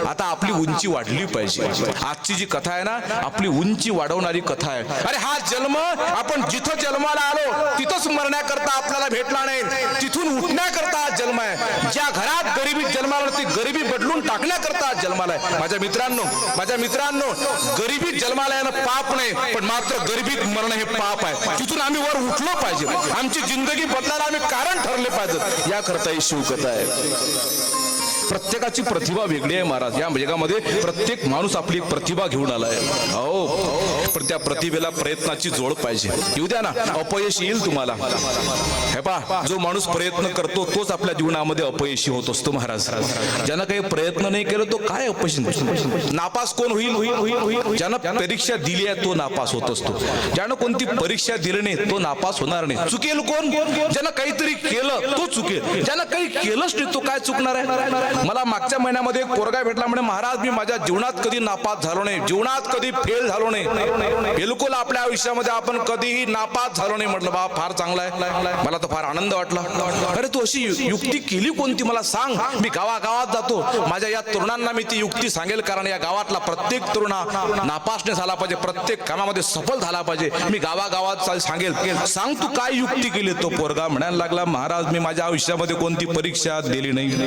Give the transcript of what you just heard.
आता आपली उंची वाढली पाहिजे। आजची जी कथा आहे ना, आपली उंची वाढवणारी कथा आहे। अरे हा जन्म आपण जिथं जन्माला आलो तिथंच मरण्याकरता आपल्याला भेटला नाही, तिथून उठण्याकरता हा जन्म आहे। ज्या घरात गरिबी जन्माला ती गरिबी बदलून टाकण्याकरता जन्माला आहे। माझ्या मित्रांनो गरिबीत जन्माला येणं पाप नाही, पण मात्र गरिबीत मरण हे पाप आहे। तिथून आम्ही वर उठलो पाहिजे, आमची जिंदगी बदलायला आम्ही कारण ठरले पाहिजे। या करता ही शिवकथा आहे। प्रत्येकाची प्रतिभा वेगळी आहे महाराज। या जगामध्ये प्रत्येक माणूस आपली प्रतिभा घेऊन आलाय। हो, पण त्या प्रतिभेला प्रयत्नाची जोड पाहिजे। येऊ द्या ना, अपयश येईल तुम्हाला। हे पहा, जो माणूस प्रयत्न करतो तोच आपल्या जीवनामध्ये अपयशी होत असतो महाराज। ज्यानं काही प्रयत्न नाही केलं तो काय अपयशी, नापास कोण होईल? ज्यानं परीक्षा दिली आहे तो नापास होत असतो। ज्यानं कोणती परीक्षा दिली नाही तो नापास होणार नाही। चुकेल कोण? ज्यानं काहीतरी केलं तो चुकेल, ज्यानं काही केलंच नाही तो काय चुकणार आहे? मला मागच्या महिन्यामध्ये एक पोरगा भेटला, म्हणे महाराज मी माझ्या जीवनात कधी नापास झालो नाही, जीवनात कधी फेल झालो नाही। बिलकुल आपल्या आयुष्यामध्ये आपण कधीही नापास झालो नाही। म्हटलं बाबा फार चांगला आहे, मला तर फार आनंद वाटला। अरे तू अशी युक्ती केली कोणती मला सांग। मी गावागावात जातो, माझ्या या तरुणांना मी ती युक्ती सांगेल, कारण या गावातला प्रत्येक तरुणा नापासने झाला पाहिजे, प्रत्येक कामामध्ये सफल झाला पाहिजे। मी गावागावात सांगेल, सांग तू काय युक्ती केली। तो पोरगा म्हणायला लागला, महाराज मी माझ्या आयुष्यामध्ये कोणती परीक्षा दिली नाही।